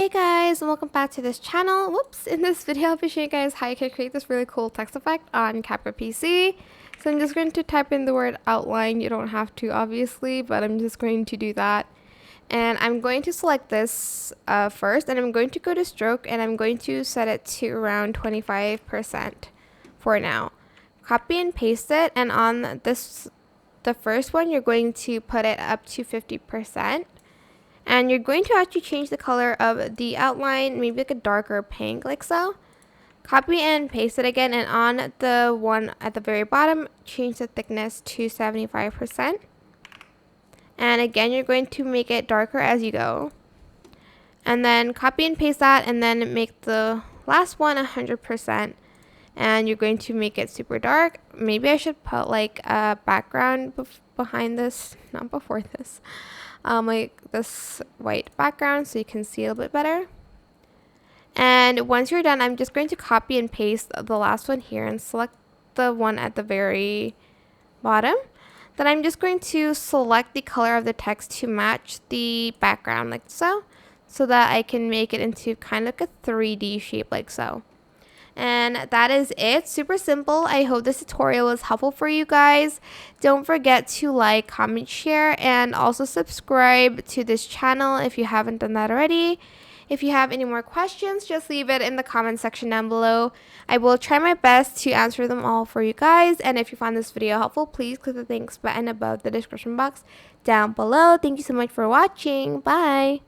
Hey guys, and welcome back to this channel. Whoops, in this video I'll be showing you guys how you can create this really cool text effect on CapCut PC. So I'm just going to type in the word outline. You don't have to obviously, but I'm just going to do that. And I'm going to select this first, and I'm going to go to stroke, and I'm going to set it to around 25% for now. Copy and paste it, and on the first one you're going to put it up to 50%. And you're going to actually change the color of the outline, maybe like a darker pink, like so. Copy and paste it again, and on the one at the very bottom, change the thickness to 75%. And again, you're going to make it darker as you go. And then copy and paste that, and then make the last one 100%. And you're going to make it super dark. Maybe I should put like a background behind this, not before this. Like this white background so you can see a little bit better. And once you're done, I'm just going to copy and paste the last one here and select the one at the very bottom. Then I'm just going to select the color of the text to match the background like so that I can make it into kind of like a 3D shape like so. And that is it. Super simple. I hope this tutorial was helpful for you guys. Don't forget to like, comment, share, and also subscribe to this channel if you haven't done that already. If you have any more questions, just leave it in the comment section down below. I will try my best to answer them all for you guys. And if you found this video helpful, please click the thanks button above the description box down below. Thank you so much for watching. Bye.